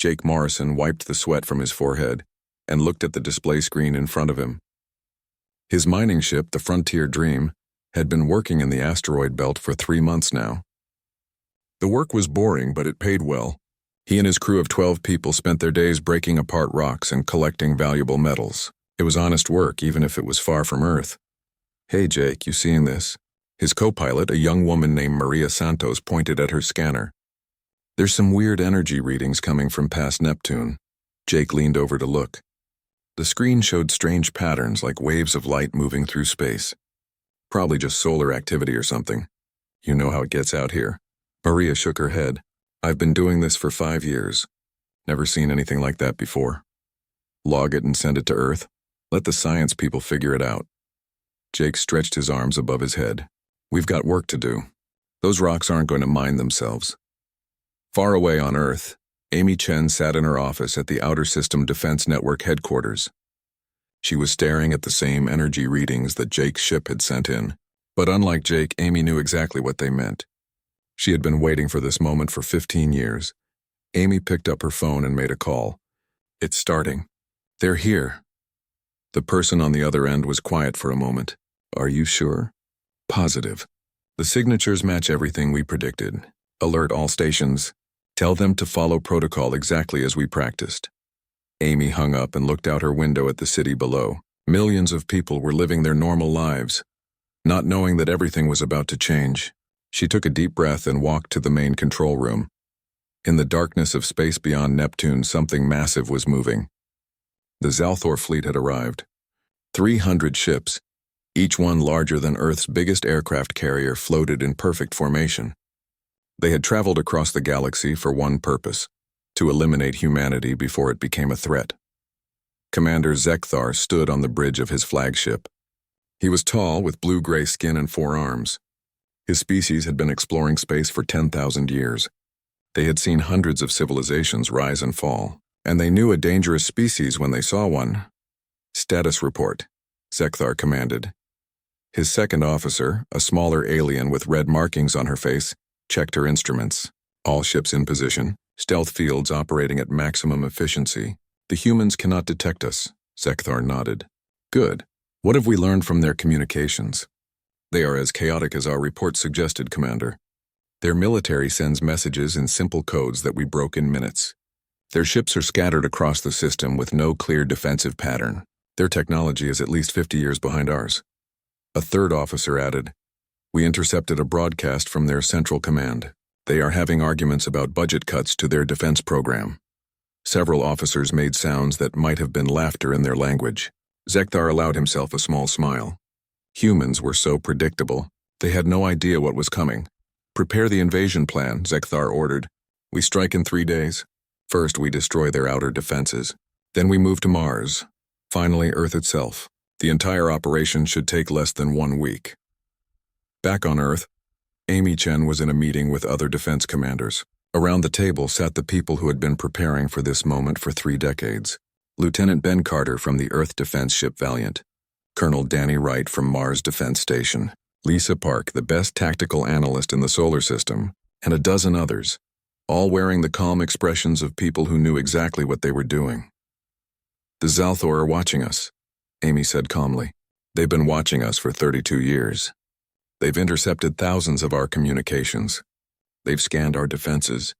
Jake Morrison wiped the sweat from his forehead and looked at the display screen in front of him. His mining ship, the Frontier Dream, had been working in the asteroid belt for 3 months now. The work was boring, but it paid well. He and his crew of 12 people spent their days breaking apart rocks and collecting valuable metals. It was honest work, even if it was far from Earth. "Hey, Jake, you seeing this?" His co-pilot, a young woman named Maria Santos, pointed at her scanner. "There's some weird energy readings coming from past Neptune." Jake leaned over to look. The screen showed strange patterns like waves of light moving through space. "Probably just solar activity or something. You know how it gets out here." Maria shook her head. "I've been doing this for 5 years. Never seen anything like that before. Log it and send it to Earth. Let the science people figure it out." Jake stretched his arms above his head. "We've got work to do. Those rocks aren't going to mine themselves." Far away on Earth, Amy Chen sat in her office at the Outer System Defense Network headquarters. She was staring at the same energy readings that Jake's ship had sent in. But unlike Jake, Amy knew exactly what they meant. She had been waiting for this moment for 15 years. Amy picked up her phone and made a call. "It's starting. They're here." The person on the other end was quiet for a moment. "Are you sure?" "Positive. The signatures match everything we predicted. Alert all stations. Tell them to follow protocol exactly as we practiced." Amy hung up and looked out her window at the city below. Millions of people were living their normal lives, not knowing that everything was about to change. She took a deep breath and walked to the main control room. In the darkness of space beyond Neptune, something massive was moving. The Zalthor fleet had arrived. 300 ships, each one larger than Earth's biggest aircraft carrier, floated in perfect formation. They had traveled across the galaxy for one purpose: to eliminate humanity before it became a threat. Commander Zekthar stood on the bridge of his flagship. He was tall, with blue-gray skin and 4 arms. His species had been exploring space for 10,000 years. They had seen hundreds of civilizations rise and fall, and they knew a dangerous species when they saw one. "Status report," Zekthar commanded. His second officer, a smaller alien with red markings on her face, checked her instruments. "All ships in position. Stealth fields operating at maximum efficiency. The humans cannot detect us," Zekthar nodded. "Good. What have we learned from their communications?" "They are as chaotic as our report suggested, Commander. Their military sends messages in simple codes that we broke in minutes. Their ships are scattered across the system with no clear defensive pattern. Their technology is at least 50 years behind ours." A third officer added, "We intercepted a broadcast from their central command. They are having arguments about budget cuts to their defense program." Several officers made sounds that might have been laughter in their language. Zekthar allowed himself a small smile. Humans were so predictable. They had no idea what was coming. "Prepare the invasion plan," Zekthar ordered. "We strike in 3 days. First, we destroy their outer defenses. Then we move to Mars. Finally, Earth itself. The entire operation should take less than 1 week." Back on Earth, Amy Chen was in a meeting with other defense commanders. Around the table sat the people who had been preparing for this moment for 3 decades. Lieutenant Ben Carter from the Earth defense ship Valiant, Colonel Danny Wright from Mars Defense Station, Lisa Park, the best tactical analyst in the solar system, and a dozen others, all wearing the calm expressions of people who knew exactly what they were doing. "The Zalthor are watching us," Amy said calmly. "They've been watching us for 32 years. They've intercepted thousands of our communications. They've scanned our defenses.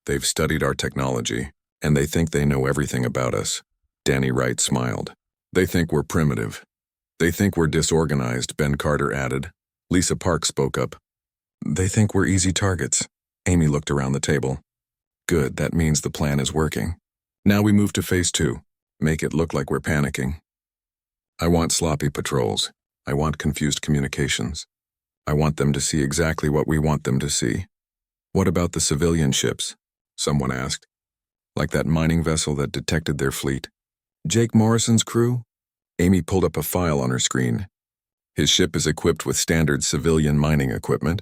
They've studied our technology, and they think they know everything about us." Danny Wright smiled. "They think we're primitive. They think we're disorganized," Ben Carter added. Lisa Park spoke up. "They think we're easy targets." Amy looked around the table. "Good, that means the plan is working. Now we move to phase 2. Make it look like we're panicking. I want sloppy patrols. I want confused communications. I want them to see exactly what we want them to see." "What about the civilian ships?" someone asked. "Like that mining vessel that detected their fleet?" "Jake Morrison's crew?" Amy pulled up a file on her screen. "His ship is equipped with standard civilian mining equipment,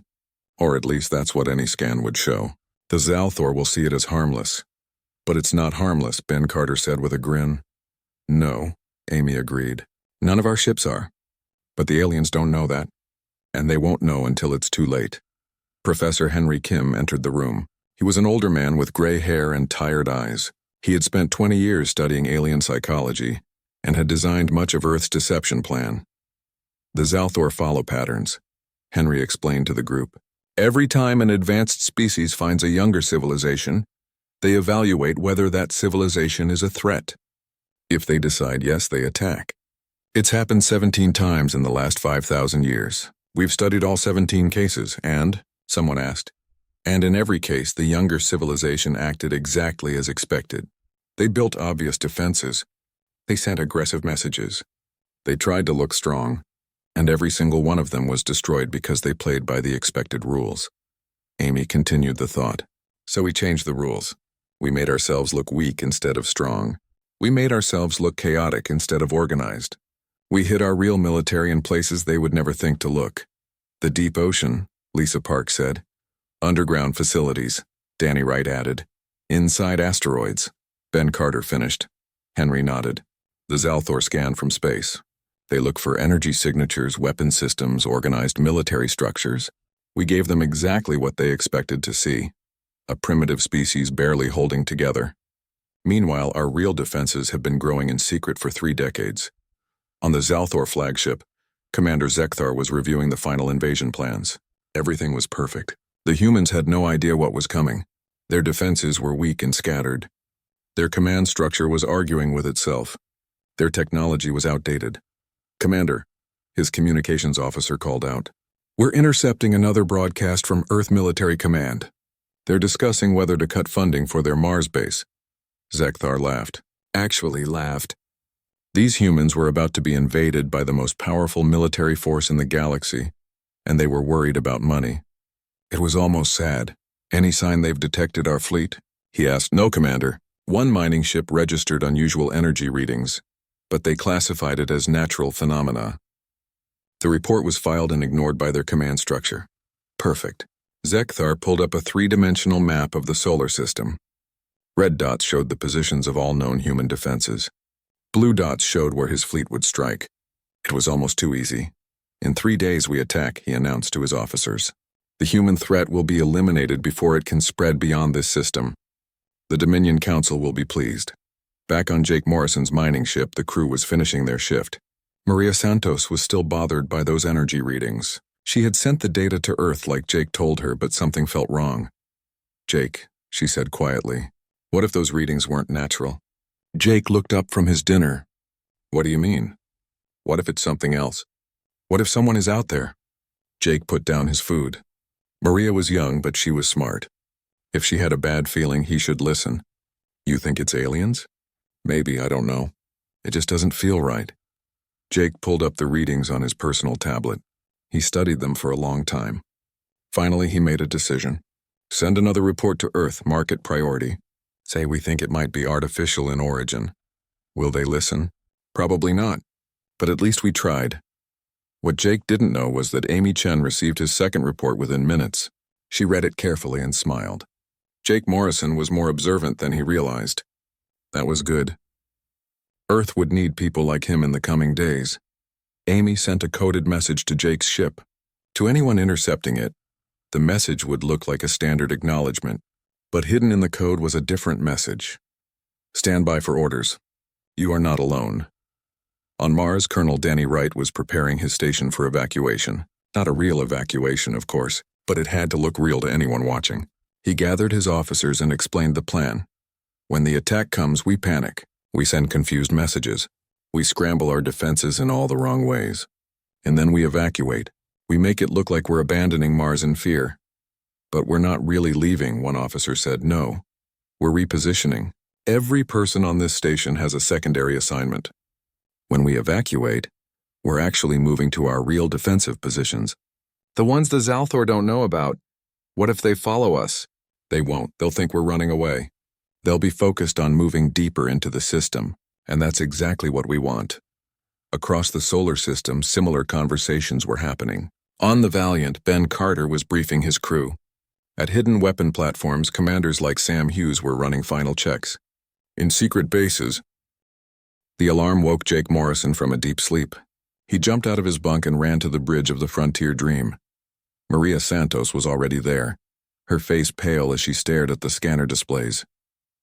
or at least that's what any scan would show. The Zalthor will see it as harmless." "But it's not harmless," Ben Carter said with a grin. "No," Amy agreed. "None of our ships are. But the aliens don't know that, and they won't know until it's too late." Professor Henry Kim entered the room. He was an older man with gray hair and tired eyes. He had spent 20 years studying alien psychology and had designed much of Earth's deception plan. The Zalthor follow patterns, Henry explained to the group. Every time an advanced species finds a younger civilization, they evaluate whether that civilization is a threat. If they decide yes, they attack. It's happened 17 times in the last 5,000 years. We've studied all 17 cases, and, someone asked, and in every case the younger civilization acted exactly as expected. They built obvious defenses. They sent aggressive messages. They tried to look strong, and every single one of them was destroyed because they played by the expected rules. Amy continued the thought. So we changed the rules. We made ourselves look weak instead of strong. We made ourselves look chaotic instead of organized. We hid our real military in places they would never think to look. The deep ocean, Lisa Park said. Underground facilities, Danny Wright added. Inside asteroids, Ben Carter finished. Henry nodded. The Zalthor scanned from space. They look for energy signatures, weapon systems, organized military structures. We gave them exactly what they expected to see. A primitive species barely holding together. Meanwhile, our real defenses have been growing in secret for 3 decades. On the Zalthor flagship, Commander Zekthar was reviewing the final invasion plans. Everything was perfect. The humans had no idea what was coming. Their defenses were weak and scattered. Their command structure was arguing with itself. Their technology was outdated. Commander, his communications officer called out. We're intercepting another broadcast from Earth Military Command. They're discussing whether to cut funding for their Mars base. Zekthar laughed. Actually laughed. These humans were about to be invaded by the most powerful military force in the galaxy, and they were worried about money. It was almost sad. Any sign they've detected our fleet? He asked. No, Commander. One mining ship registered unusual energy readings, but they classified it as natural phenomena. The report was filed and ignored by their command structure. Perfect. Zekthar pulled up a 3-dimensional map of the solar system. Red dots showed the positions of all known human defenses. Blue dots showed where his fleet would strike. It was almost too easy. In 3 days we attack, he announced to his officers. The human threat will be eliminated before it can spread beyond this system. The Dominion Council will be pleased. Back on Jake Morrison's mining ship, the crew was finishing their shift. Maria Santos was still bothered by those energy readings. She had sent the data to Earth like Jake told her, but something felt wrong. Jake, she said quietly, what if those readings weren't natural? Jake looked up from his dinner. What do you mean? What if it's something else? What if someone is out there? Jake put down his food. Maria was young, but she was smart. If she had a bad feeling, he should listen. You think it's aliens? Maybe, I don't know. It just doesn't feel right. Jake pulled up the readings on his personal tablet. He studied them for a long time. Finally, he made a decision. Send another report to Earth, mark it priority. Say we think it might be artificial in origin. Will they listen? Probably not. But at least we tried. What Jake didn't know was that Amy Chen received his second report within minutes. She read it carefully and smiled. Jake Morrison was more observant than he realized. That was good. Earth would need people like him in the coming days. Amy sent a coded message to Jake's ship. To anyone intercepting it, the message would look like a standard acknowledgement, but hidden in the code was a different message. Stand by for orders. You are not alone. On Mars, Colonel Danny Wright was preparing his station for evacuation. Not a real evacuation, of course, but it had to look real to anyone watching. He gathered his officers and explained the plan. When the attack comes, we panic. We send confused messages. We scramble our defenses in all the wrong ways. And then we evacuate. We make it look like we're abandoning Mars in fear. But we're not really leaving, one officer said. No. We're repositioning. Every person on this station has a secondary assignment. When we evacuate, we're actually moving to our real defensive positions. The ones the Zalthor don't know about. What if they follow us? They won't. They'll think we're running away. They'll be focused on moving deeper into the system, and that's exactly what we want. Across the solar system, similar conversations were happening. On the Valiant, Ben Carter was briefing his crew. At hidden weapon platforms, commanders like Sam Hughes were running final checks. In secret bases, the alarm woke Jake Morrison from a deep sleep. He jumped out of his bunk and ran to the bridge of the Frontier Dream. Maria Santos was already there. her face pale as she stared at the scanner displays.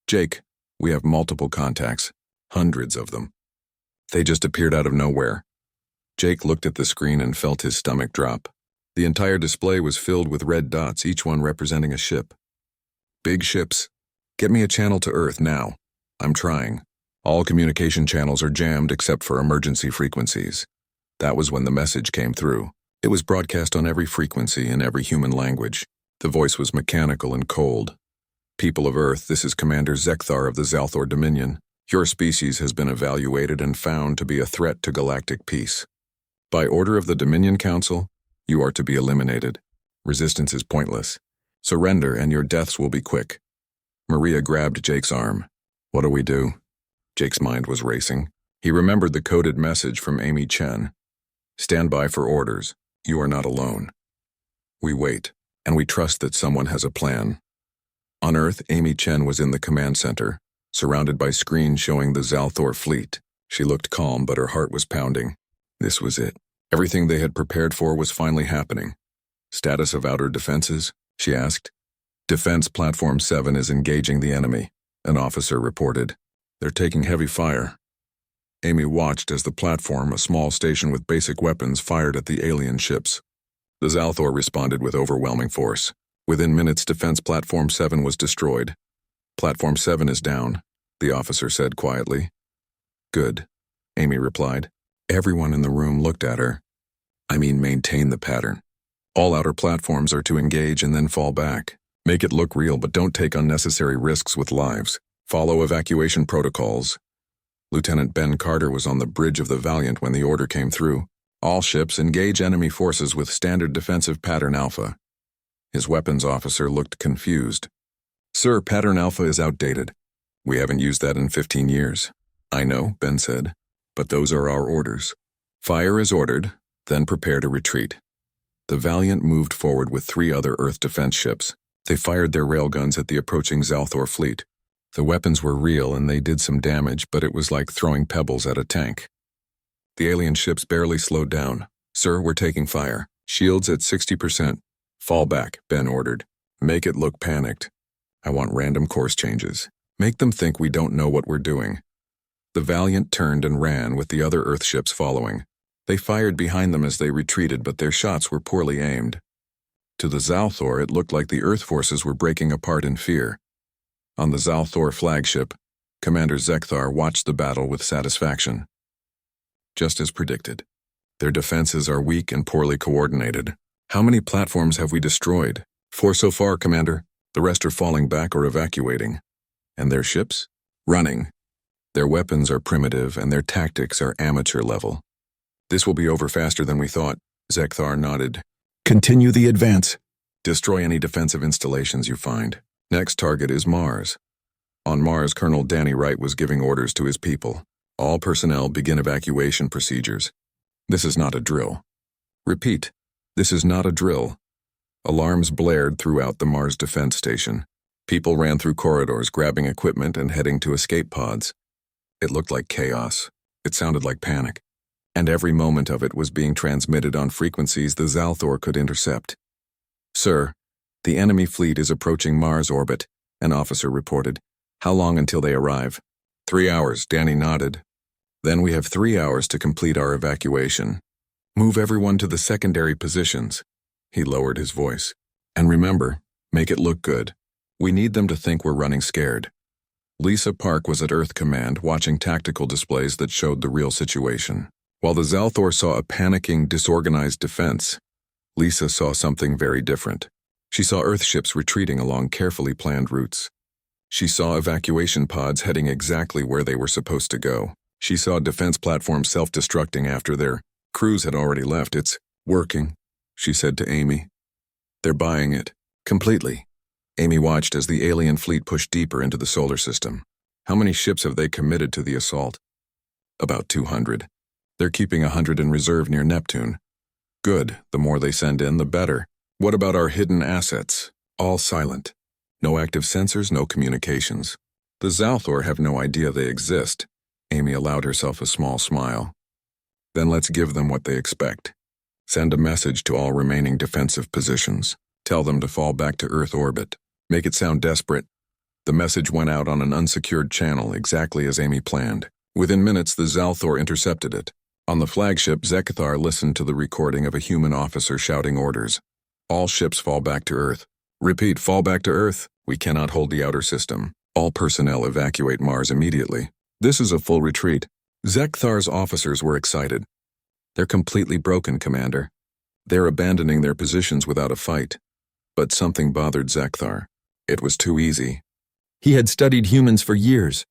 "Jake, we have multiple contacts, hundreds of them. They just appeared out of nowhere." Jake looked at the screen and felt his stomach drop. The entire display was filled with red dots, each one representing a ship. "Big ships. Get me a channel to Earth now. I'm trying. All communication channels are jammed except for emergency frequencies." That was when the message came through. It was broadcast on every frequency in every human language. The voice was mechanical and cold. "People of Earth, this is Commander Zekthar of the Zalthor Dominion. Your species has been evaluated and found to be a threat to galactic peace. By order of the Dominion Council, you are to be eliminated. Resistance is pointless. Surrender and your deaths will be quick." Maria grabbed Jake's arm. "What do we do?" Jake's mind was racing. He remembered the coded message from Amy Chen. "Stand by for orders. You are not alone." We wait, and we trust that someone has a plan. On Earth, Amy Chen was in the command center, surrounded by screens showing the Zalthor fleet. She looked calm, but her heart was pounding. This was it. Everything they had prepared for was finally happening. "Status of outer defenses?" she asked. "Defense Platform 7 is engaging the enemy," an officer reported. "They're taking heavy fire." Amy watched as the platform, a small station with basic weapons, fired at the alien ships. The Zalthor responded with overwhelming force. Within minutes, Defense Platform 7 was destroyed. "Platform 7 is down," the officer said quietly. "Good," Amy replied. Everyone in the room looked at her. "I mean, maintain the pattern. All outer platforms are to engage and then fall back. Make it look real, but don't take unnecessary risks with lives. Follow evacuation protocols." Lieutenant Ben Carter was on the bridge of the Valiant when the order came through. "All ships engage enemy forces with standard defensive pattern Alpha." His weapons officer looked confused. "Sir, pattern Alpha is outdated. We haven't used that in 15 years. "I know," Ben said, "but those are our orders. Fire is ordered, then prepare to retreat." The Valiant moved forward with 3 other Earth defense ships. They fired their railguns at the approaching Zalthor fleet. The weapons were real and they did some damage, but it was like throwing pebbles at a tank. The alien ships barely slowed down. "Sir, we're taking fire. Shields at 60%. Fall back," Ben ordered. "Make it look panicked. I want random course changes. Make them think we don't know what we're doing." The Valiant turned and ran with the other Earth ships following. They fired behind them as they retreated, but their shots were poorly aimed. To the Zalthor, it looked like the Earth forces were breaking apart in fear. On the Zalthor flagship, Commander Zekthar watched the battle with satisfaction. Just as predicted. Their defenses are weak and poorly coordinated. "How many platforms have we destroyed?" "4 so far, Commander. The rest are falling back or evacuating." "And their ships?" "Running. Their weapons are primitive and their tactics are amateur level." "This will be over faster than we thought." Zekthar nodded. "Continue the advance. Destroy any defensive installations you find. Next target is Mars." On Mars, Colonel Danny Wright was giving orders to his people. "All personnel begin evacuation procedures." "This is not a drill." "Repeat, this is not a drill." Alarms blared throughout the Mars defense station. People ran through corridors, grabbing equipment and heading to escape pods. It looked like chaos. It sounded like panic. And every moment of it was being transmitted on frequencies the Zalthor could intercept. "Sir, the enemy fleet is approaching Mars orbit," an officer reported. "How long until they arrive?" 3 hours, Danny nodded. "Then we have 3 hours to complete our evacuation. Move everyone to the secondary positions." He lowered his voice. "And remember, make it look good. We need them to think we're running scared." Lisa Park was at Earth Command watching tactical displays that showed the real situation. While the Zalthor saw a panicking, disorganized defense, Lisa saw something very different. She saw Earth ships retreating along carefully planned routes. She saw evacuation pods heading exactly where they were supposed to go. She saw defense platforms self-destructing after their crews had already left. "It's working," she said to Amy. "They're buying it. Completely." Amy watched as the alien fleet pushed deeper into the solar system. "How many ships have they committed to the assault?" "About 200. They're keeping 100 in reserve near Neptune." "Good. The more they send in, the better. What about our hidden assets?" "All silent. No active sensors, no communications. The Zalthor have no idea they exist." Amy allowed herself a small smile. "Then let's give them what they expect. Send a message to all remaining defensive positions. Tell them to fall back to Earth orbit. Make it sound desperate. The message went out on an unsecured channel exactly as Amy planned. Within minutes, the Zalthor intercepted it. On the flagship, Zekthar listened to the recording of a human officer shouting orders. All ships fall back to Earth. Repeat, fall back to Earth. We cannot hold the outer system. All personnel evacuate Mars immediately. This is a full retreat. Zekthar's officers were excited. They're completely broken, Commander. They're abandoning their positions without a fight. But something bothered Zekthar. It was too easy. He had studied humans for years.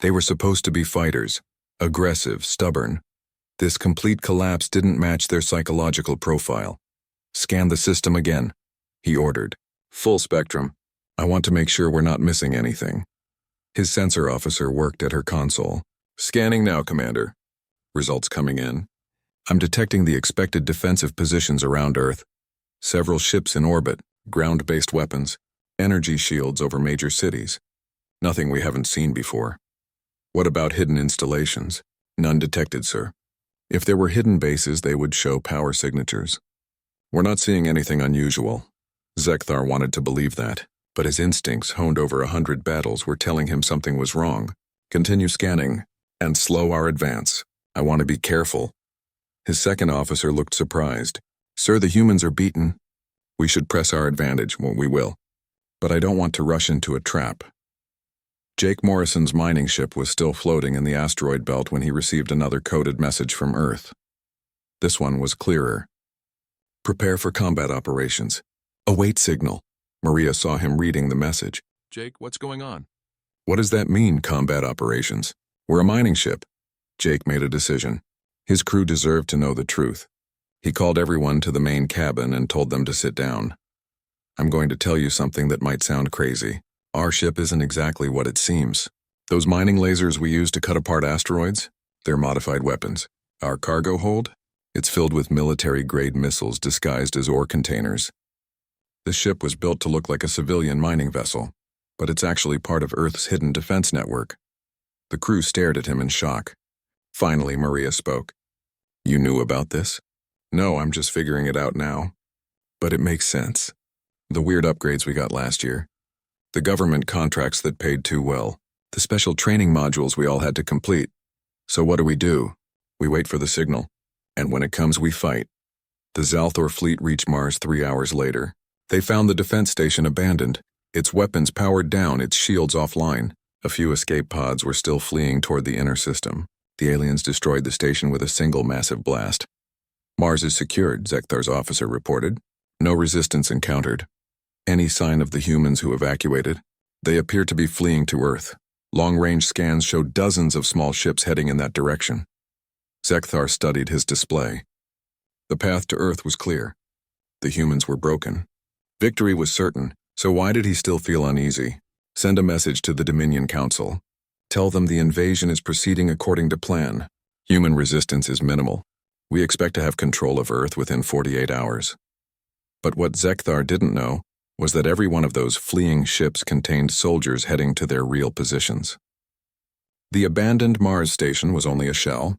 They were supposed to be fighters, aggressive, stubborn. This complete collapse didn't match their psychological profile. Scan the system again, he ordered. Full spectrum. I want to make sure we're not missing anything. His sensor officer worked at her console. Scanning now, Commander. Results coming in. I'm detecting the expected defensive positions around Earth. Several ships in orbit, ground-based weapons, energy shields over major cities. Nothing we haven't seen before. What about hidden installations? None detected, sir. If there were hidden bases, they would show power signatures. We're not seeing anything unusual. Zekthar wanted to believe that, but his instincts, honed over 100 battles, were telling him something was wrong. Continue scanning, and slow our advance. I want to be careful. His second officer looked surprised. Sir, the humans are beaten. We should press our advantage, we will. But I don't want to rush into a trap. Jake Morrison's mining ship was still floating in the asteroid belt when he received another coded message from Earth. This one was clearer. Prepare for combat operations. Await signal. Maria saw him reading the message. Jake, what's going on? What does that mean, combat operations? We're a mining ship. Jake made a decision. His crew deserved to know the truth. He called everyone to the main cabin and told them to sit down. I'm going to tell you something that might sound crazy. Our ship isn't exactly what it seems. Those mining lasers we use to cut apart asteroids, they're modified weapons. Our cargo hold? It's filled with military-grade missiles disguised as ore containers. The ship was built to look like a civilian mining vessel, but it's actually part of Earth's hidden defense network. The crew stared at him in shock. Finally, Maria spoke. You knew about this? No, I'm just figuring it out now. But it makes sense. The weird upgrades we got last year. The government contracts that paid too well. The special training modules we all had to complete. So what do? We wait for the signal. And when it comes, we fight. The Zalthor fleet reached Mars 3 hours later. They found the defense station abandoned, its weapons powered down, its shields offline. A few escape pods were still fleeing toward the inner system. The aliens destroyed the station with a single massive blast. Mars is secured, Zekthar's officer reported. No resistance encountered. Any sign of the humans who evacuated? They appear to be fleeing to Earth. Long-range scans showed dozens of small ships heading in that direction. Zekthar studied his display. The path to Earth was clear. The humans were broken. Victory was certain, so why did he still feel uneasy? Send a message to the Dominion Council. Tell them the invasion is proceeding according to plan. Human resistance is minimal. We expect to have control of Earth within 48 hours. But what Zekthar didn't know was that every one of those fleeing ships contained soldiers heading to their real positions. The abandoned Mars station was only a shell.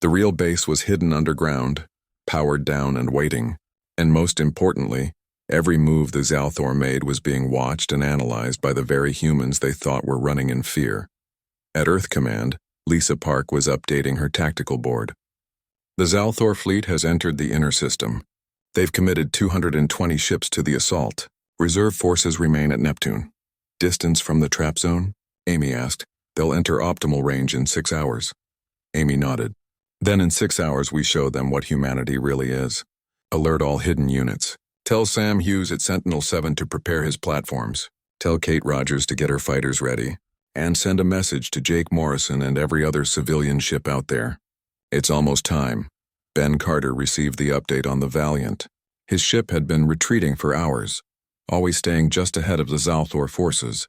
The real base was hidden underground, powered down and waiting, and most importantly, every move the Zalthor made was being watched and analyzed by the very humans they thought were running in fear. At Earth Command, Lisa Park was updating her tactical board. The Zalthor fleet has entered the inner system. They've committed 220 ships to the assault. Reserve forces remain at Neptune. Distance from the trap zone? Amy asked. They'll enter optimal range in 6 hours. Amy nodded. Then in 6 hours we show them what humanity really is. Alert all hidden units. Tell Sam Hughes at Sentinel-7 to prepare his platforms. Tell Kate Rogers to get her fighters ready. And send a message to Jake Morrison and every other civilian ship out there. It's almost time. Ben Carter received the update on the Valiant. His ship had been retreating for hours, always staying just ahead of the Zalthor forces,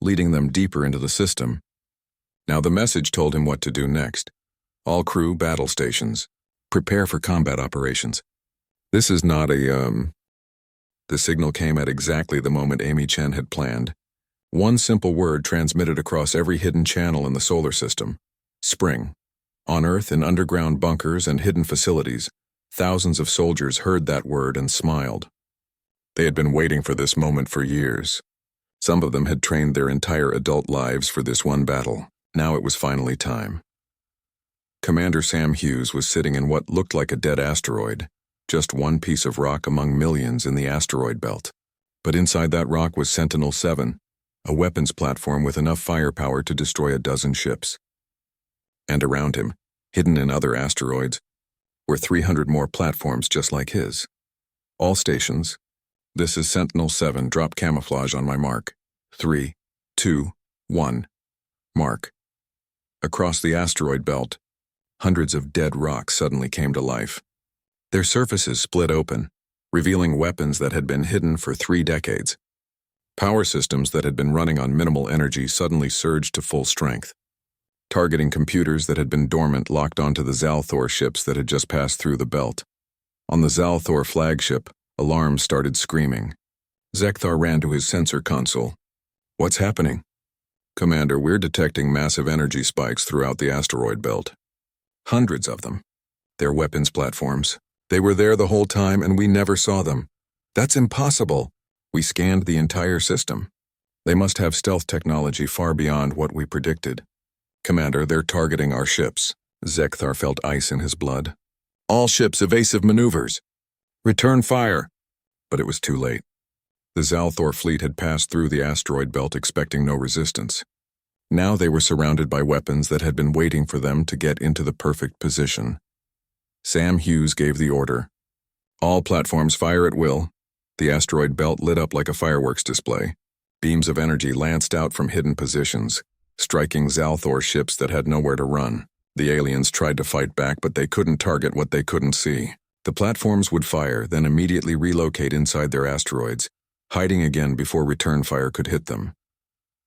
leading them deeper into the system. Now the message told him what to do next. All crew, battle stations. Prepare for combat operations. This is not a, The signal came at exactly the moment Amy Chen had planned. One simple word transmitted across every hidden channel in the solar system. Spring. On Earth, in underground bunkers and hidden facilities, thousands of soldiers heard that word and smiled. They had been waiting for this moment for years. Some of them had trained their entire adult lives for this one battle. Now it was finally time. Commander Sam Hughes was sitting in what looked like a dead asteroid, just one piece of rock among millions in the asteroid belt. But inside that rock was Sentinel-7, a weapons platform with enough firepower to destroy a dozen ships. And around him, hidden in other asteroids, were 300 more platforms just like his. All stations. This is Sentinel-7, drop camouflage on my mark. 3, 2, 1. Mark. Across the asteroid belt, hundreds of dead rocks suddenly came to life. Their surfaces split open, revealing weapons that had been hidden for 3 decades. Power systems that had been running on minimal energy suddenly surged to full strength. Targeting computers that had been dormant locked onto the Zalthor ships that had just passed through the belt. On the Zalthor flagship, alarms started screaming. Zekthar ran to his sensor console. "What's happening?" "Commander, we're detecting massive energy spikes throughout the asteroid belt. Hundreds of them. They're weapons platforms. They were there the whole time and we never saw them. That's impossible. We scanned the entire system. They must have stealth technology far beyond what we predicted. Commander, they're targeting our ships." Zekthar felt ice in his blood. "All ships, evasive maneuvers. Return fire." But it was too late. The Zalthor fleet had passed through the asteroid belt expecting no resistance. Now they were surrounded by weapons that had been waiting for them to get into the perfect position. Sam Hughes gave the order. "All platforms fire at will." The asteroid belt lit up like a fireworks display. Beams of energy lanced out from hidden positions, striking Zalthor ships that had nowhere to run. The aliens tried to fight back, but they couldn't target what they couldn't see. The platforms would fire, then immediately relocate inside their asteroids, hiding again before return fire could hit them.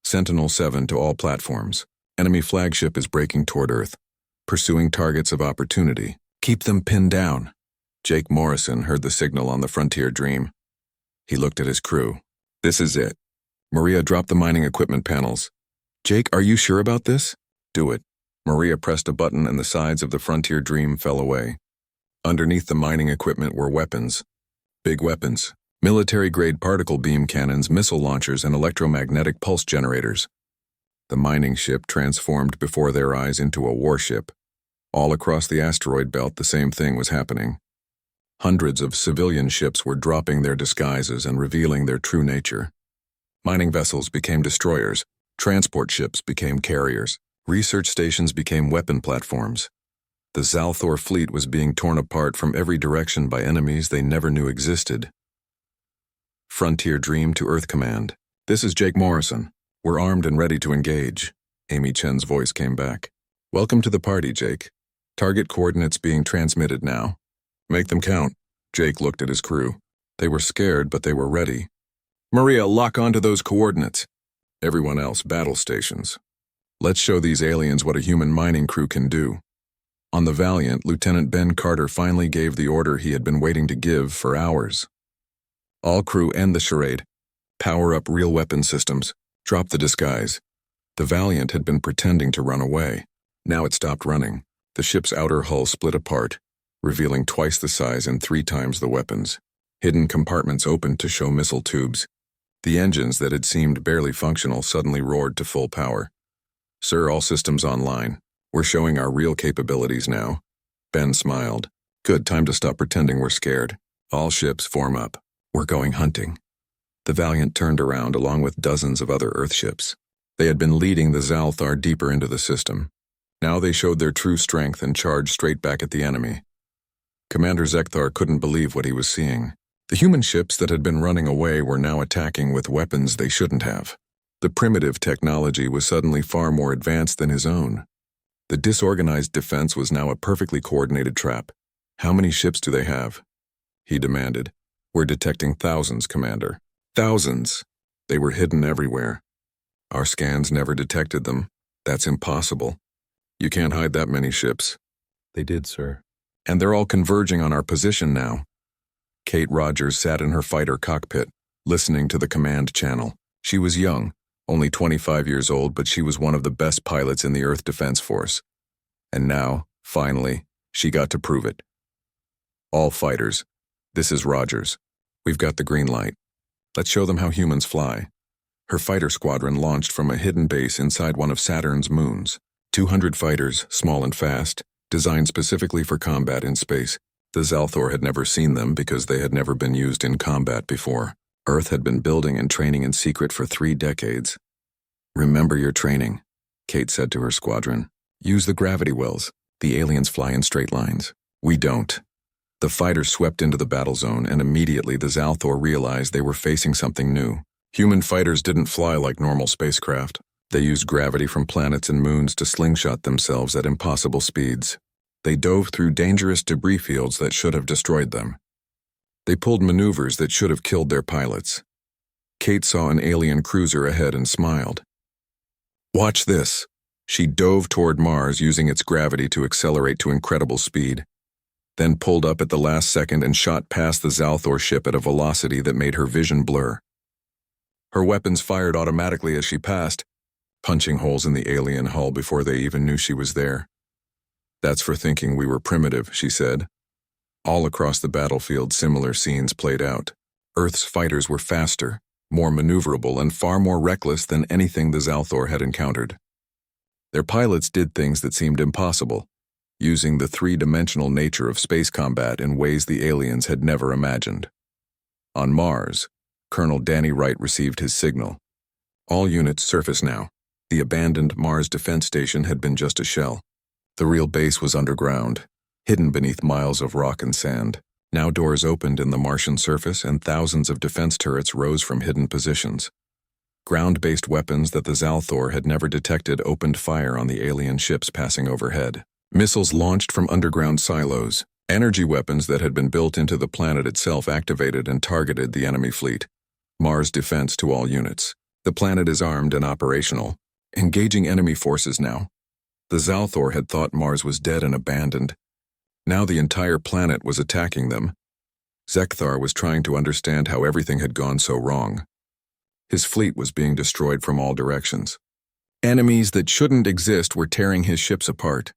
Sentinel-7 to all platforms. Enemy flagship is breaking toward Earth, pursuing targets of opportunity. Keep them pinned down. Jake Morrison heard the signal on the Frontier Dream. He looked at his crew. "This is it. Maria, drop the mining equipment panels." "Jake, are you sure about this?" "Do it." Maria pressed a button and the sides of the Frontier Dream fell away. Underneath the mining equipment were weapons. Big weapons. Military-grade particle beam cannons, missile launchers, and electromagnetic pulse generators. The mining ship transformed before their eyes into a warship. All across the asteroid belt, the same thing was happening. Hundreds of civilian ships were dropping their disguises and revealing their true nature. Mining vessels became destroyers. Transport ships became carriers. Research stations became weapon platforms. The Zalthor fleet was being torn apart from every direction by enemies they never knew existed. Frontier Dream to Earth Command. "This is Jake Morrison. We're armed and ready to engage." Amy Chen's voice came back. "Welcome to the party, Jake. Target coordinates being transmitted now." "Make them count." Jake looked at his crew. They were scared, but they were ready. "Maria, lock onto those coordinates." Everyone else, battle stations. "Let's show these aliens what a human mining crew can do." On the Valiant, Lieutenant Ben Carter finally gave the order he had been waiting to give for hours. "All crew, end the charade. Power up real weapon systems. Drop the disguise." The Valiant had been pretending to run away. Now it stopped running. The ship's outer hull split apart, revealing twice the size and 3 times the weapons. Hidden compartments opened to show missile tubes. The engines that had seemed barely functional suddenly roared to full power. "Sir, all systems online. We're showing our real capabilities now." Ben smiled. "Good, time to stop pretending we're scared. All ships form up. We're going hunting." The Valiant turned around along with dozens of other Earth ships. They had been leading the Zalthar deeper into the system. Now they showed their true strength and charged straight back at the enemy. Commander Zekthar couldn't believe what he was seeing. The human ships that had been running away were now attacking with weapons they shouldn't have. The primitive technology was suddenly far more advanced than his own. The disorganized defense was now a perfectly coordinated trap. "How many ships do they have?" he demanded. "We're detecting thousands, Commander. Thousands! They were hidden everywhere. Our scans never detected them. That's impossible. You can't hide that many ships." "They did, sir." "And they're all converging on our position now." Kate Rogers sat in her fighter cockpit, listening to the command channel. She was young, only 25 years old, but she was one of the best pilots in the Earth Defense Force. And now, finally, she got to prove it. "All fighters, this is Rogers. We've got the green light. Let's show them how humans fly. Her fighter squadron launched from a hidden base inside one of Saturn's moons. 200 fighters, small and fast, designed specifically for combat in space. The Zalthor had never seen them because they had never been used in combat before. Earth had been building and training in secret for 3 decades. Remember your training, Kate said to her squadron. Use the gravity wells. The aliens fly in straight lines. We don't. The fighters swept into the battle zone, and immediately the Zalthor realized they were facing something new. Human fighters didn't fly like normal spacecraft. They used gravity from planets and moons to slingshot themselves at impossible speeds. They dove through dangerous debris fields that should have destroyed them. They pulled maneuvers that should have killed their pilots. Kate saw an alien cruiser ahead and smiled. Watch this. She dove toward Mars using its gravity to accelerate to incredible speed, then pulled up at the last second and shot past the Zalthor ship at a velocity that made her vision blur. Her weapons fired automatically as she passed, punching holes in the alien hull before they even knew she was there. That's for thinking we were primitive, she said. All across the battlefield, similar scenes played out. Earth's fighters were faster, more maneuverable, and far more reckless than anything the Zalthor had encountered. Their pilots did things that seemed impossible, using the 3-dimensional nature of space combat in ways the aliens had never imagined. On Mars, Colonel Danny Wright received his signal. All units surface now. The abandoned Mars Defense Station had been just a shell. The real base was underground, hidden beneath miles of rock and sand. Now doors opened in the Martian surface and thousands of defense turrets rose from hidden positions. Ground-based weapons that the Zalthor had never detected opened fire on the alien ships passing overhead. Missiles launched from underground silos. Energy weapons that had been built into the planet itself activated and targeted the enemy fleet. Mars defense to all units. The planet is armed and operational, engaging enemy forces now. The Zalthor had thought Mars was dead and abandoned. Now the entire planet was attacking them. Zekthar was trying to understand how everything had gone so wrong. His fleet was being destroyed from all directions. Enemies that shouldn't exist were tearing his ships apart.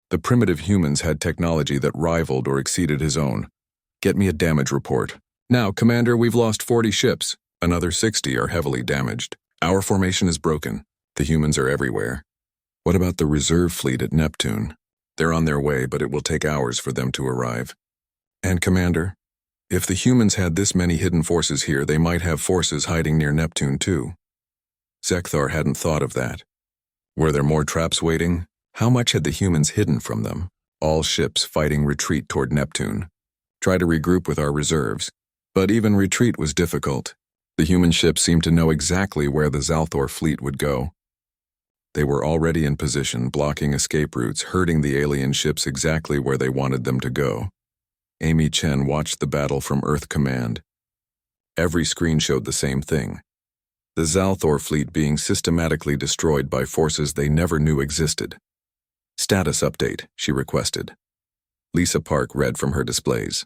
The primitive humans had technology that rivaled or exceeded his own. Get me a damage report. Now, Commander, we've lost 40 ships. Another 60 are heavily damaged. Our formation is broken. The humans are everywhere. What about the reserve fleet at Neptune? They're on their way, but it will take hours for them to arrive. And Commander, if the humans had this many hidden forces here, they might have forces hiding near Neptune too. Zekthar hadn't thought of that. Were there more traps waiting? How much had the humans hidden from them? All ships fighting retreat toward Neptune. Try to regroup with our reserves. But even retreat was difficult. The human ships seemed to know exactly where the Zalthor fleet would go. They were already in position, blocking escape routes, herding the alien ships exactly where they wanted them to go. Amy Chen watched the battle from Earth Command. Every screen showed the same thing. The Zalthor fleet being systematically destroyed by forces they never knew existed. Status update, she requested. Lisa Park read from her displays.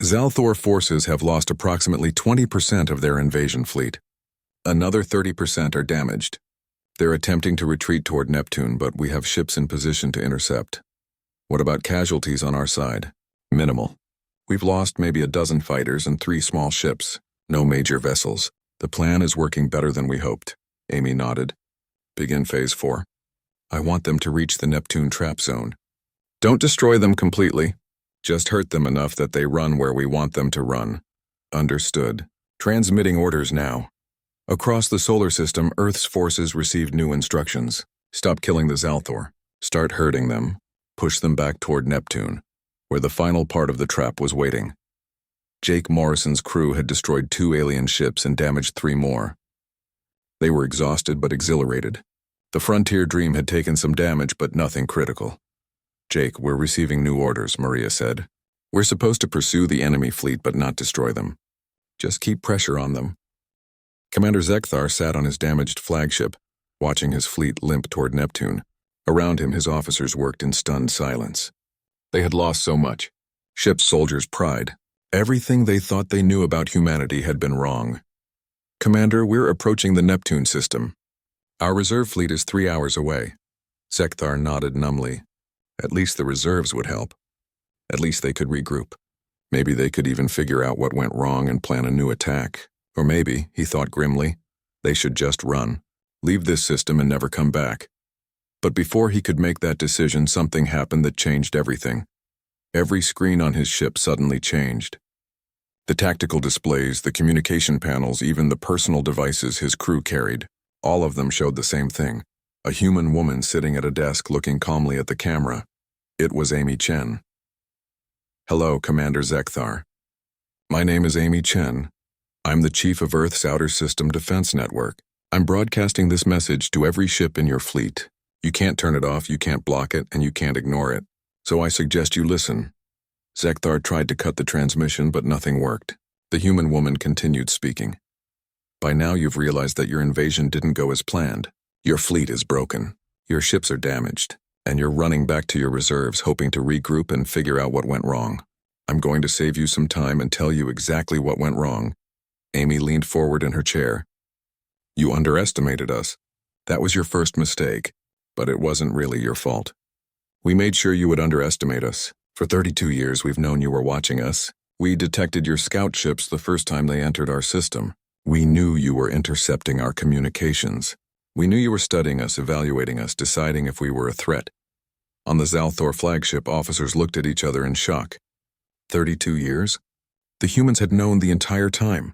Zalthor forces have lost approximately 20% of their invasion fleet. Another 30% are damaged. They're attempting to retreat toward Neptune, but we have ships in position to intercept. What about casualties on our side? Minimal. We've lost maybe a dozen fighters and 3 small ships. No major vessels. The plan is working better than we hoped. Amy nodded. Begin Phase 4. I want them to reach the Neptune trap zone. Don't destroy them completely. Just hurt them enough that they run where we want them to run. Understood. Transmitting orders now. Across the solar system, Earth's forces received new instructions. Stop killing the Zalthor. Start herding them. Push them back toward Neptune, where the final part of the trap was waiting. Jake Morrison's crew had destroyed 2 alien ships and damaged 3 more. They were exhausted but exhilarated. The Frontier Dream had taken some damage, but nothing critical. Jake, we're receiving new orders, Maria said. We're supposed to pursue the enemy fleet but not destroy them. Just keep pressure on them. Commander Zekthar sat on his damaged flagship, watching his fleet limp toward Neptune. Around him, his officers worked in stunned silence. They had lost so much. Ship's soldiers' pride. Everything they thought they knew about humanity had been wrong. Commander, we're approaching the Neptune system. Our reserve fleet is 3 hours away. Zekthar nodded numbly. At least the reserves would help. At least they could regroup. Maybe they could even figure out what went wrong and plan a new attack. Or maybe, he thought grimly, they should just run, leave this system and never come back. But before he could make that decision, something happened that changed everything. Every screen on his ship suddenly changed. The tactical displays, the communication panels, even the personal devices his crew carried, all of them showed the same thing. A human woman sitting at a desk looking calmly at the camera. It was Amy Chen. "Hello, Commander Zekthar. My name is Amy Chen. I'm the Chief of Earth's Outer System Defense Network. I'm broadcasting this message to every ship in your fleet. You can't turn it off, you can't block it, and you can't ignore it. So I suggest you listen." Zekthar tried to cut the transmission, but nothing worked. The human woman continued speaking. "By now you've realized that your invasion didn't go as planned. Your fleet is broken. Your ships are damaged. And you're running back to your reserves, hoping to regroup and figure out what went wrong. I'm going to save you some time and tell you exactly what went wrong." Amy leaned forward in her chair. "You underestimated us. That was your first mistake, but it wasn't really your fault. We made sure you would underestimate us. For 32 years we've known you were watching us. We detected your scout ships the first time they entered our system. We knew you were intercepting our communications. We knew you were studying us, evaluating us, deciding if we were a threat." On the Zalthor flagship, officers looked at each other in shock. 32 years? The humans had known the entire time.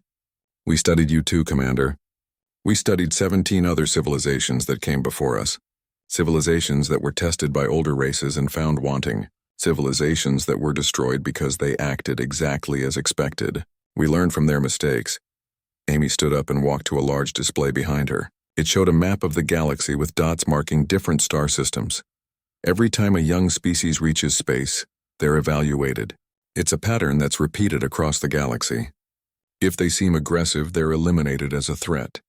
"We studied you too, Commander. We studied 17 other civilizations that came before us. Civilizations that were tested by older races and found wanting. Civilizations that were destroyed because they acted exactly as expected. We learned from their mistakes." Amy stood up and walked to a large display behind her. It showed a map of the galaxy with dots marking different star systems. Every time a young species reaches space, they're evaluated. It's a pattern that's repeated across the galaxy. If they seem aggressive, they're eliminated as a threat.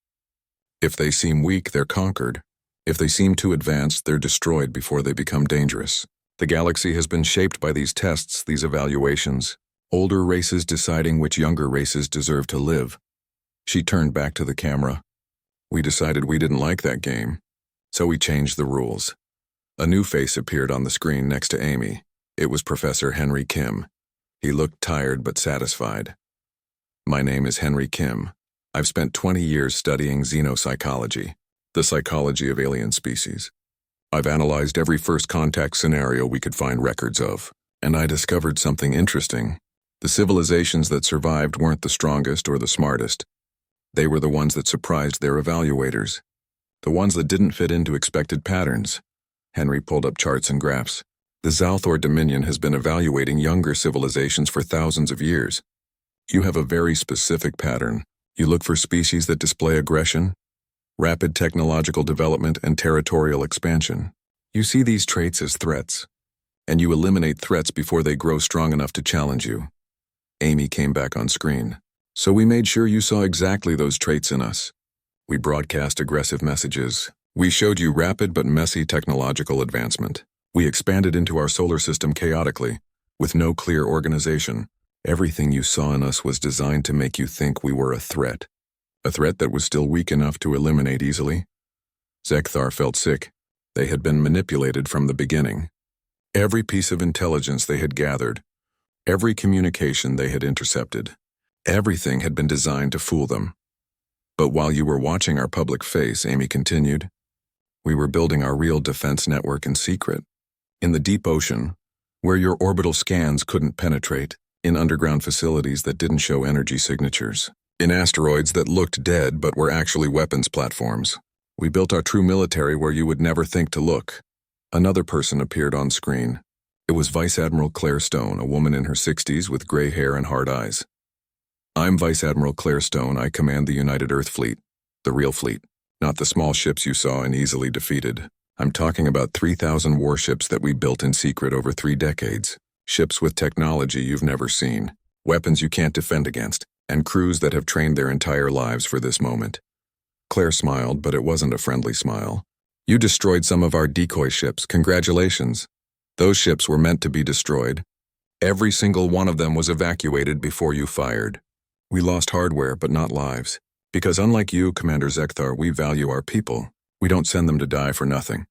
If they seem weak, they're conquered. If they seem too advanced, they're destroyed before they become dangerous. The galaxy has been shaped by these tests, these evaluations. Older races deciding which younger races deserve to live. She turned back to the camera. "We decided we didn't like that game, so we changed the rules." A new face appeared on the screen next to Amy. It was Professor Henry Kim. He looked tired but satisfied. "My name is Henry Kim. I've spent 20 years studying xenopsychology, the psychology of alien species. I've analyzed every first contact scenario we could find records of, and I discovered something interesting. The civilizations that survived weren't the strongest or the smartest. They were the ones that surprised their evaluators. The ones that didn't fit into expected patterns." Henry pulled up charts and graphs. "The Zalthor Dominion has been evaluating younger civilizations for thousands of years. You have a very specific pattern. You look for species that display aggression, rapid technological development, and territorial expansion. You see these traits as threats, and you eliminate threats before they grow strong enough to challenge you." Amy came back on screen. "So we made sure you saw exactly those traits in us. We broadcast aggressive messages. We showed you rapid but messy technological advancement. We expanded into our solar system chaotically, with no clear organization. Everything you saw in us was designed to make you think we were a threat. A threat that was still weak enough to eliminate easily." Zekthar felt sick. They had been manipulated from the beginning. Every piece of intelligence they had gathered, every communication they had intercepted, everything had been designed to fool them. "But while you were watching our public face," Amy continued, "we were building our real defense network in secret. In the deep ocean, where your orbital scans couldn't penetrate, in underground facilities that didn't show energy signatures, in asteroids that looked dead but were actually weapons platforms. We built our true military where you would never think to look." Another person appeared on screen. It was Vice Admiral Claire Stone, a woman in her 60s with gray hair and hard eyes. "I'm Vice Admiral Claire Stone. I command the United Earth Fleet, the real fleet, not the small ships you saw and easily defeated. I'm talking about 3,000 warships that we built in secret over 3 decades. Ships with technology you've never seen, weapons you can't defend against, and crews that have trained their entire lives for this moment." Claire smiled, but it wasn't a friendly smile. "You destroyed some of our decoy ships. Congratulations. Those ships were meant to be destroyed. Every single one of them was evacuated before you fired. We lost hardware, but not lives. Because unlike you, Commander Zekthar, we value our people. We don't send them to die for nothing."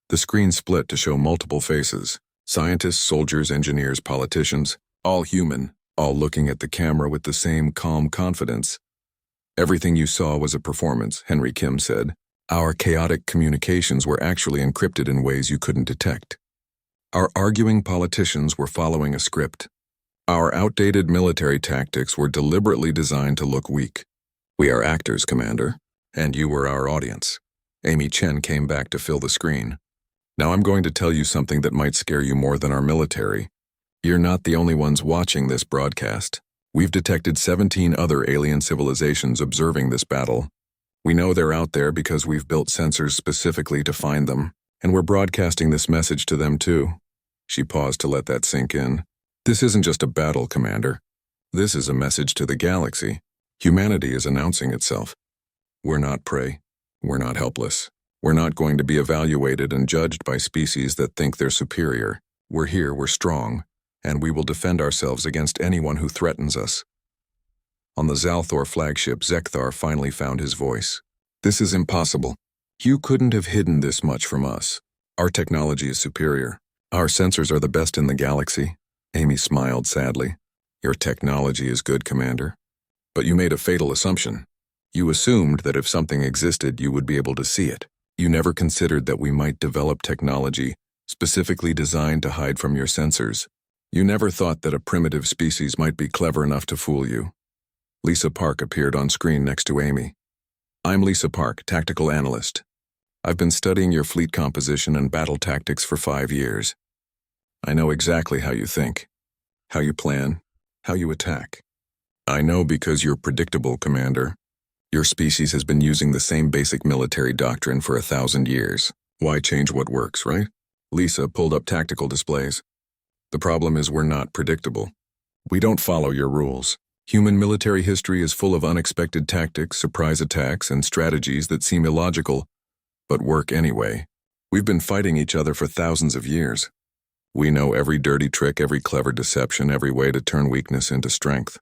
The screen split to show multiple faces. Scientists, soldiers, engineers, politicians, all human, all looking at the camera with the same calm confidence. Everything you saw was a performance, Henry Kim said. Our chaotic communications were actually encrypted in ways you couldn't detect. Our arguing politicians were following a script. Our outdated military tactics were deliberately designed to look weak. We are actors, Commander, and you were our audience. Amy Chen came back to fill the screen. Now I'm going to tell you something that might scare you more than our military. You're not the only ones watching this broadcast. We've detected 17 other alien civilizations observing this battle. We know they're out there because we've built sensors specifically to find them, and we're broadcasting this message to them too. She paused to let that sink in. This isn't just a battle, Commander. This is a message to the galaxy. Humanity is announcing itself. We're not prey. We're not helpless. We're not going to be evaluated and judged by species that think they're superior. We're here, we're strong, and we will defend ourselves against anyone who threatens us. On the Zalthor flagship, Zekthar finally found his voice. This is impossible. You couldn't have hidden this much from us. Our technology is superior. Our sensors are the best in the galaxy. Amy smiled sadly. Your technology is good, Commander. But you made a fatal assumption. You assumed that if something existed, you would be able to see it. You never considered that we might develop technology specifically designed to hide from your sensors. You never thought that a primitive species might be clever enough to fool you. Lisa Park appeared on screen next to Amy. I'm Lisa Park, tactical analyst. I've been studying your fleet composition and battle tactics for 5 years. I know exactly how you think, how you plan, how you attack. I know because you're predictable, Commander. Your species has been using the same basic military doctrine for 1,000 years. Why change what works, right? Lisa pulled up tactical displays. The problem is we're not predictable. We don't follow your rules. Human military history is full of unexpected tactics, surprise attacks, and strategies that seem illogical, but work anyway. We've been fighting each other for thousands of years. We know every dirty trick, every clever deception, every way to turn weakness into strength.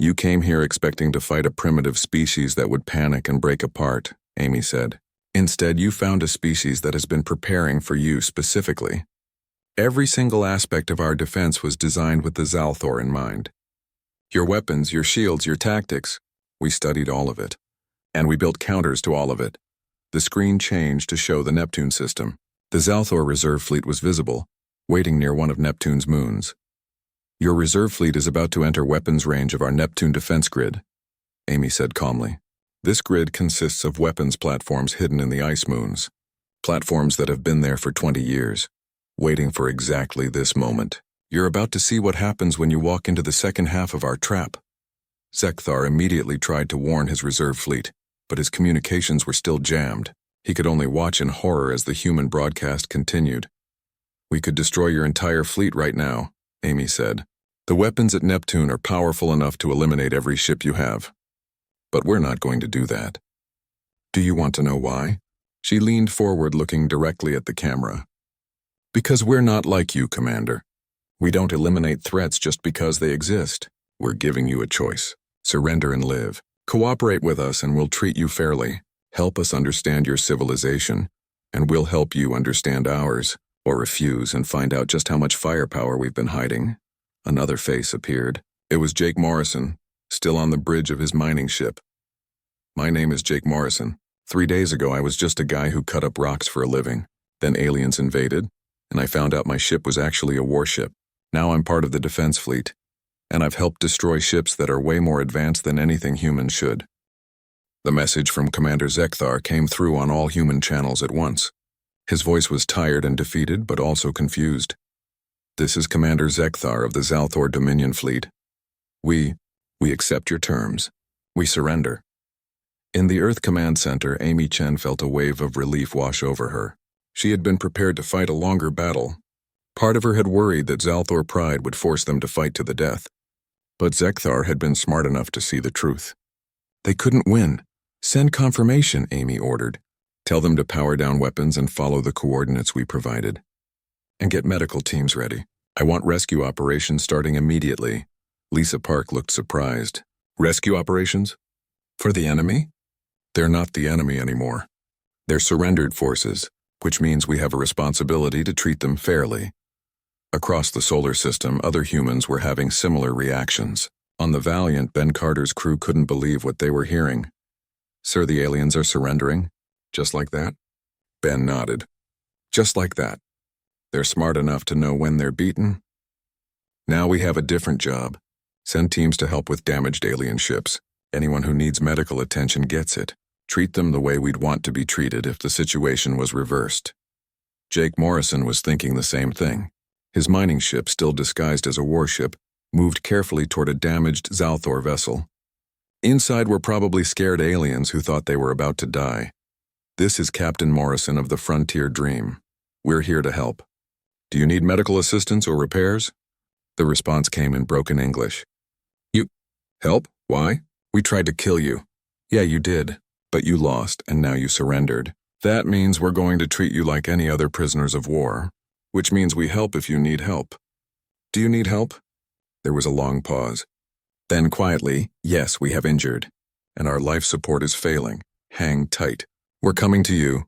You came here expecting to fight a primitive species that would panic and break apart, Amy said. Instead, you found a species that has been preparing for you specifically. Every single aspect of our defense was designed with the Zalthor in mind. Your weapons, your shields, your tactics, we studied all of it. And we built counters to all of it. The screen changed to show the Neptune system. The Zalthor reserve fleet was visible, waiting near one of Neptune's moons. Your reserve fleet is about to enter weapons range of our Neptune defense grid, Amy said calmly. This grid consists of weapons platforms hidden in the ice moons, platforms that have been there for 20 years, waiting for exactly this moment. You're about to see what happens when you walk into the second half of our trap. Zekthar immediately tried to warn his reserve fleet, but his communications were still jammed. He could only watch in horror as the human broadcast continued. We could destroy your entire fleet right now, Amy said. The weapons at Neptune are powerful enough to eliminate every ship you have. But we're not going to do that. Do you want to know why? She leaned forward, looking directly at the camera. Because we're not like you, Commander. We don't eliminate threats just because they exist. We're giving you a choice. Surrender and live. Cooperate with us and we'll treat you fairly. Help us understand your civilization, and we'll help you understand ours. Or refuse and find out just how much firepower we've been hiding. Another face appeared. It was Jake Morrison, still on the bridge of his mining ship. My name is Jake Morrison. 3 days ago, I was just a guy who cut up rocks for a living. Then aliens invaded, and I found out my ship was actually a warship. Now I'm part of the defense fleet, and I've helped destroy ships that are way more advanced than anything humans should. The message from Commander Zekthar came through on all human channels at once. His voice was tired and defeated, but also confused. This is Commander Zekthar of the Zalthor Dominion Fleet. We accept your terms. We surrender. In the Earth Command Center, Amy Chen felt a wave of relief wash over her. She had been prepared to fight a longer battle. Part of her had worried that Zalthor pride would force them to fight to the death. But Zekthar had been smart enough to see the truth. They couldn't win. Send confirmation, Amy ordered. Tell them to power down weapons and follow the coordinates we provided. And get medical teams ready. I want rescue operations starting immediately. Lisa Park looked surprised. Rescue operations? For the enemy? They're not the enemy anymore. They're surrendered forces, which means we have a responsibility to treat them fairly. Across the solar system, other humans were having similar reactions. On the Valiant, Ben Carter's crew couldn't believe what they were hearing. "Sir, the aliens are surrendering? Just like that?" Ben nodded. "Just like that. They're smart enough to know when they're beaten. Now we have a different job. Send teams to help with damaged alien ships. Anyone who needs medical attention gets it. Treat them the way we'd want to be treated if the situation was reversed." Jake Morrison was thinking the same thing. His mining ship, still disguised as a warship, moved carefully toward a damaged Zalthor vessel. Inside were probably scared aliens who thought they were about to die. "This is Captain Morrison of the Frontier Dream. We're here to help. Do you need medical assistance or repairs?" The response came in broken English. "You... help? Why? We tried to kill you." "Yeah, you did, but you lost, and now you surrendered. That means we're going to treat you like any other prisoners of war, which means we help if you need help. Do you need help?" There was a long pause. Then quietly, "Yes, we have injured, and our life support is failing. Hang tight. We're coming to you."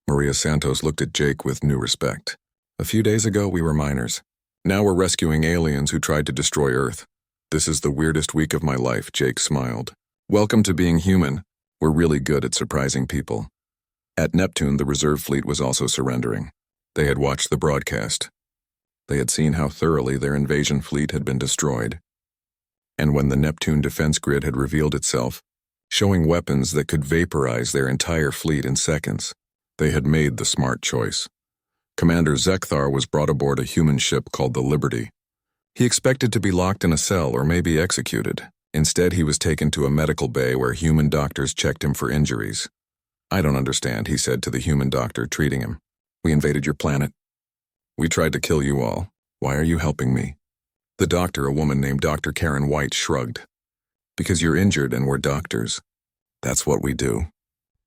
Maria Santos looked at Jake with new respect. "A few days ago, we were miners. Now we're rescuing aliens who tried to destroy Earth. This is the weirdest week of my life," Jake smiled. "Welcome to being human. We're really good at surprising people." At Neptune, the reserve fleet was also surrendering. They had watched the broadcast. They had seen how thoroughly their invasion fleet had been destroyed. And when the Neptune defense grid had revealed itself, showing weapons that could vaporize their entire fleet in seconds, they had made the smart choice. Commander Zekthar was brought aboard a human ship called the Liberty. He expected to be locked in a cell or maybe executed. Instead, he was taken to a medical bay where human doctors checked him for injuries. "I don't understand," he said to the human doctor treating him. "We invaded your planet. We tried to kill you all. Why are you helping me?" The doctor, a woman named Dr. Karen White, shrugged. "Because you're injured and we're doctors. That's what we do.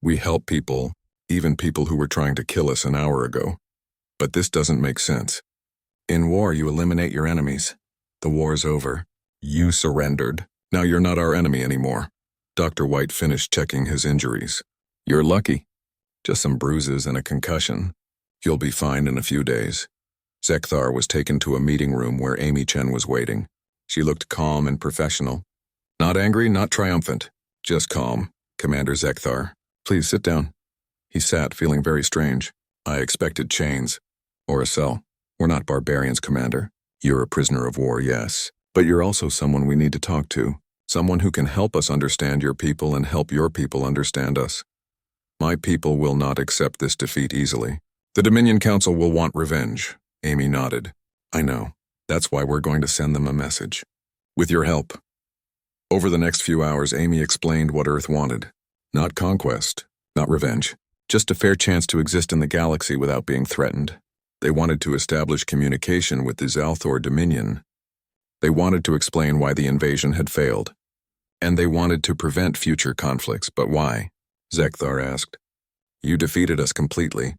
We help people, even people who were trying to kill us an hour ago. But this doesn't make sense. In war, you eliminate your enemies. The war's over. You surrendered. Now you're not our enemy anymore." Dr. White finished checking his injuries. "You're lucky. Just some bruises and a concussion. You'll be fine in a few days." Zekthar was taken to a meeting room where Amy Chen was waiting. She looked calm and professional. "Not angry, not triumphant. Just calm, Commander Zekthar. Please sit down." He sat, feeling very strange. "I expected chains. Or a cell. We're not barbarians, Commander. You're a prisoner of war, yes. But you're also someone we need to talk to. Someone who can help us understand your people and help your people understand us. My people will not accept this defeat easily. The Dominion Council will want revenge." Amy nodded. "I know. That's why we're going to send them a message. With your help." Over the next few hours, Amy explained what Earth wanted. Not conquest, not revenge. Just a fair chance to exist in the galaxy without being threatened. They wanted to establish communication with the Zalthor Dominion. They wanted to explain why the invasion had failed. And they wanted to prevent future conflicts, but why? Zekthar asked. "You defeated us completely.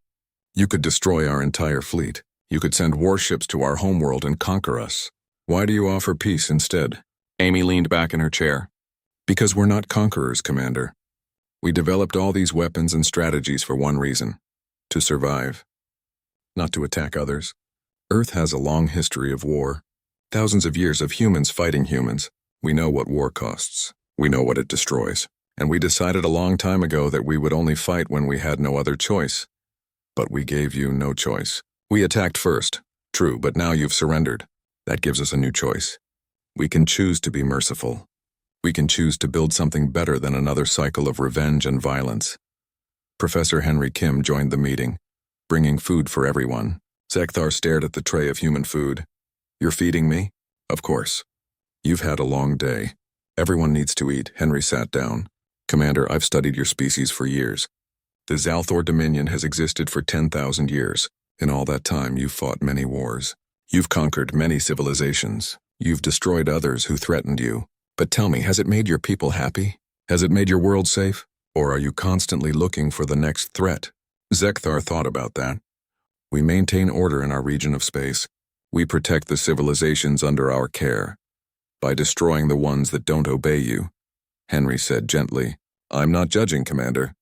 You could destroy our entire fleet. You could send warships to our homeworld and conquer us. Why do you offer peace instead?" Amy leaned back in her chair. "Because we're not conquerors, Commander. We developed all these weapons and strategies for one reason: to survive, not to attack others. Earth has a long history of war. Thousands of years of humans fighting humans. We know what war costs. We know what it destroys. And we decided a long time ago that we would only fight when we had no other choice. But we gave you no choice. We attacked first, true, but now you've surrendered. That gives us a new choice. We can choose to be merciful. We can choose to build something better than another cycle of revenge and violence." Professor Henry Kim joined the meeting, bringing food for everyone. Zekthar stared at the tray of human food. "You're feeding me?" "Of course. You've had a long day. Everyone needs to eat." Henry sat down. "Commander, I've studied your species for years. The Zalthor Dominion has existed for 10,000 years. In all that time, you've fought many wars. You've conquered many civilizations. You've destroyed others who threatened you. But tell me, has it made your people happy? Has it made your world safe? Or are you constantly looking for the next threat?" Zekthar thought about that. "We maintain order in our region of space. We protect the civilizations under our care. By destroying the ones that don't obey you." Henry said gently, "I'm not judging, Commander.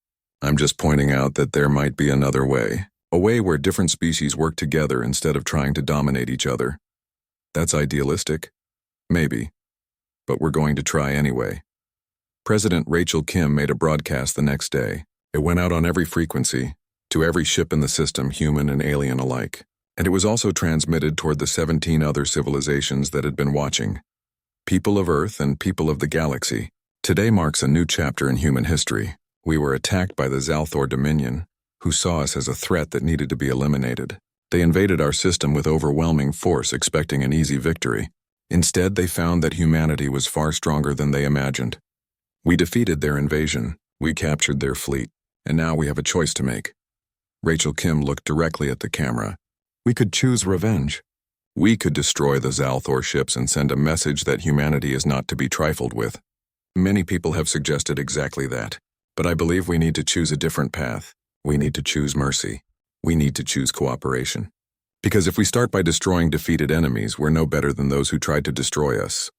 I'm just pointing out that there might be another way. A way where different species work together instead of trying to dominate each other. That's idealistic? Maybe. but we're going to try anyway. President Rachel Kim made a broadcast the next day. It went out on every frequency, to every ship in the system, human and alien alike. And it was also transmitted toward the 17 other civilizations that had been watching. People of Earth and people of the galaxy. Today marks a new chapter in human history. We were attacked by the Zalthor Dominion, who saw us as a threat that needed to be eliminated. They invaded our system with overwhelming force, expecting an easy victory. Instead, they found that humanity was far stronger than they imagined. We defeated their invasion, we captured their fleet, and now we have a choice to make. Rachel Kim looked directly at the camera. We could choose revenge. We could destroy the Zalthor ships and send a message that humanity is not to be trifled with. Many people have suggested exactly that, but I believe we need to choose a different path. We need to choose mercy. We need to choose cooperation. Because if we start by destroying defeated enemies, we're no better than those who tried to destroy us.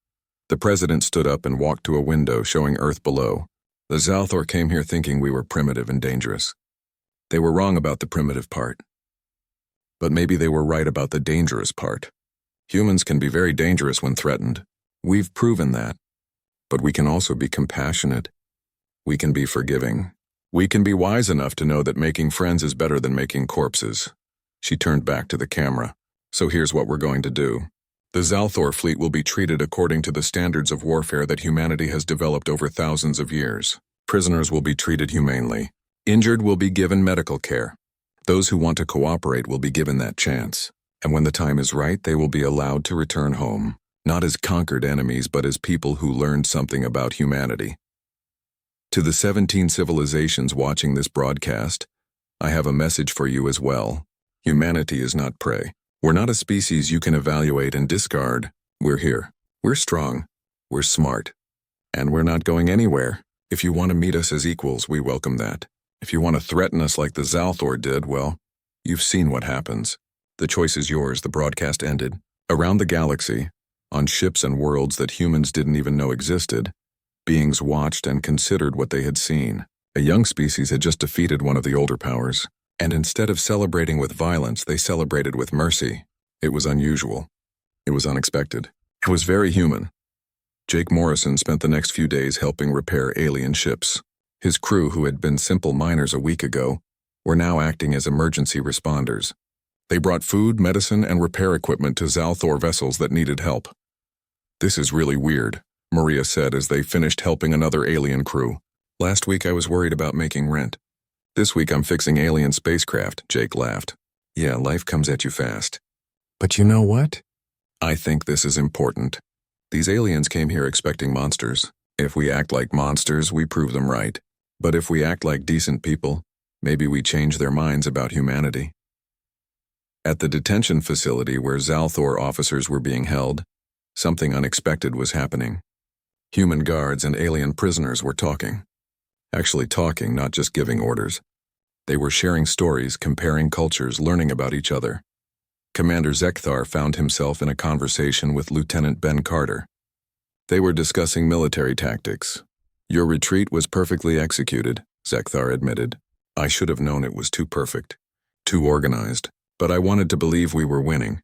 The president stood up and walked to a window showing Earth below. The Zalthor came here thinking we were primitive and dangerous. They were wrong about the primitive part. But maybe they were right about the dangerous part. Humans can be very dangerous when threatened. We've proven that. But we can also be compassionate. We can be forgiving. We can be wise enough to know that making friends is better than making corpses. She turned back to the camera. So here's what we're going to do. The Zalthor fleet will be treated according to the standards of warfare that humanity has developed over thousands of years. Prisoners will be treated humanely. Injured will be given medical care. Those who want to cooperate will be given that chance. And when the time is right, they will be allowed to return home, not as conquered enemies, but as people who learned something about humanity. To the 17 civilizations watching this broadcast, I have a message for you as well. Humanity is not prey. We're not a species you can evaluate and discard. We're here. We're strong. We're smart. And we're not going anywhere. If you want to meet us as equals, we welcome that. If you want to threaten us like the Zalthor did, well, you've seen what happens. The choice is yours. The broadcast ended. Around the galaxy, on ships and worlds that humans didn't even know existed, beings watched and considered what they had seen. A young species had just defeated one of the older powers, and instead of celebrating with violence, they celebrated with mercy. It was unusual. It was unexpected. It was very human. Jake Morrison spent the next few days helping repair alien ships. His crew, who had been simple miners a week ago, were now acting as emergency responders. They brought food, medicine, and repair equipment to Zalthor vessels that needed help. This is really weird, Maria said as they finished helping another alien crew. Last week I was worried about making rent. This week I'm fixing alien spacecraft, Jake laughed. Yeah, life comes at you fast. But you know what? I think this is important. These aliens came here expecting monsters. If we act like monsters, we prove them right. But if we act like decent people, maybe we change their minds about humanity. At the detention facility where Zalthor officers were being held, something unexpected was happening. Human guards and alien prisoners were talking. Actually talking, not just giving orders. They were sharing stories, comparing cultures, learning about each other. Commander Zekthar found himself in a conversation with Lieutenant Ben Carter. They were discussing military tactics. Your retreat was perfectly executed, Zekthar admitted. I should have known it was too perfect, too organized, but I wanted to believe we were winning.